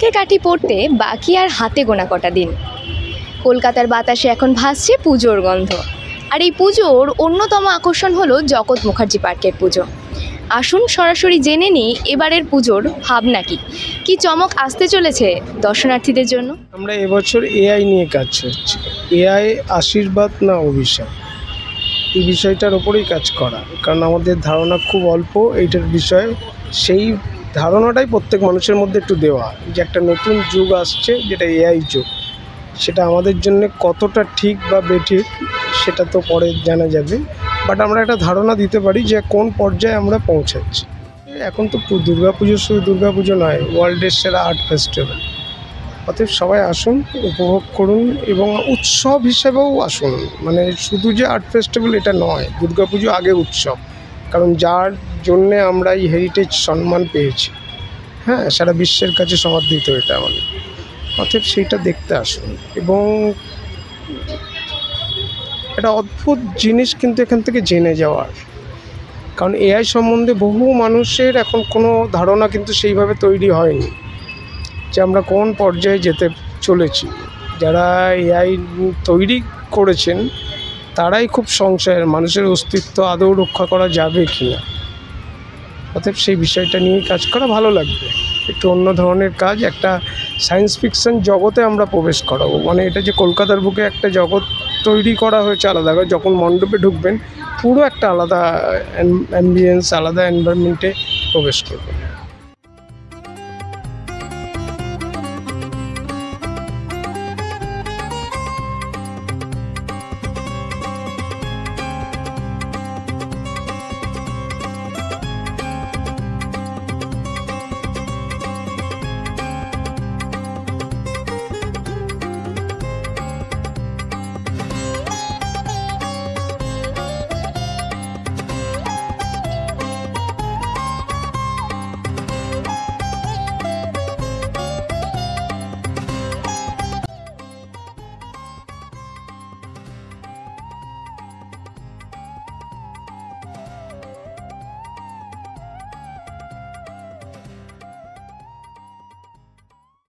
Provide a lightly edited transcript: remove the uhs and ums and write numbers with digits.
কাঁধে কাঠি পড়তে বাকি আর হাতে গোনা কটা দিন। কলকাতার বাতাসে এখন ভাসছে পুজোর গন্ধ। আর এই পুজোর অন্যতম আকর্ষণ হলো জগৎ মুখার্জি পার্কের পুজো। আসুন সরাসরি জেনে নিই এবারের পুজোর ভাবনা কি চমক আসতে চলেছে দর্শনার্থীদের জন্য। আমরা এবছর এআই নিয়ে কাজ করছি। এআই আশীর্বাদ না অভিশাপ, এই বিষয়টার ওপরেই কাজ করা, কারণ আমাদের ধারণা খুব অল্প এইটার বিষয়ে। সেই ধারণাটাই প্রত্যেক মানুষের মধ্যে একটু দেওয়া, যে একটা নতুন যুগ আসছে যেটা এআই যুগ। সেটা আমাদের জন্য কতটা ঠিক বা বেঠিক সেটা তো পরে জানা যাবে, বাট আমরা একটা ধারণা দিতে পারি যে কোন পর্যায়ে আমরা পৌঁছাচ্ছি। এখন তো দুর্গাপুজো শুধু দুর্গাপুজো নয়, ওয়ার্ল্ডের সেরা আর্ট ফেস্টিভ্যাল। অতএব সবাই আসুন, উপভোগ করুন এবং উৎসব হিসেবেও আসুন। মানে শুধু যে আর্ট ফেস্টিভ্যাল এটা নয়, দুর্গাপুজো আগে উৎসব, কারণ যার জন্যে আমরা এই হেরিটেজ সম্মান পেয়েছি, হ্যাঁ, সারা বিশ্বের কাছে সমর্থিত এটা আমাদের। অতএব সেইটা দেখতে আসুন। এবং একটা অদ্ভুত জিনিস কিন্তু এখান থেকে জেনে যাওয়ার, কারণ এআই সম্বন্ধে বহু মানুষের এখন কোনো ধারণা কিন্তু সেইভাবে তৈরি হয়নি যে আমরা কোন পর্যায়ে যেতে চলেছি। যারা এআই তৈরি করেছেন তারাই খুব সংশয়ের, মানুষের অস্তিত্ব আদৌ রক্ষা করা যাবে কি না। অতএব সেই বিষয়টা নিয়ে কাজ করা ভালো লাগবে। একটু অন্য ধরনের কাজ, একটা সায়েন্স ফিকশন জগতে আমরা প্রবেশ করাবো। মানে এটা যে কলকাতার বুকে একটা জগৎ তৈরি করা হয়েছে আলাদা করে, যখন মণ্ডপে ঢুকবেন পুরো একটা আলাদা অ্যাম্বিয়েন্স, আলাদা এনভায়রনমেন্টে প্রবেশ করবেন।